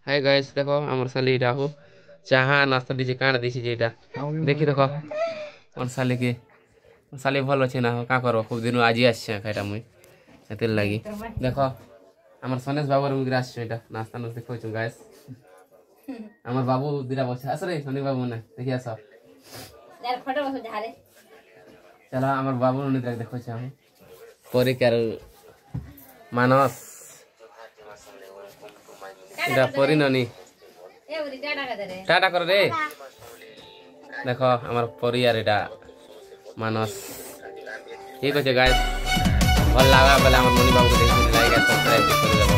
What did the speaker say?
Hi guys देखो हमर साली इटा हो चाहा नाश्ता दीजिए काट दीजिए जेटा देखी देखो और साली के साली भल अच्छे ना हो का करो खूब दिन आज आछे खाइटा मुई एते लागी देखो हमर सनेश बाबू रुम गिरास छेटा नाश्ता न देखो छु गाइस हमर बाबू दिरा बस असरे सनी बाबू ना देखि आस यार फोटो बस झारे चलो हमर बाबू ने देखो छ हम परी कर मानस इटा परी ननी ए उरी टाटा कर रे टाटा कर रे देखो हमर परी यार इटा मानस ठीक है गाइस भल लगा बोले हमर मनी बाबू को देखि लाइक सब्सक्राइब कर देबो।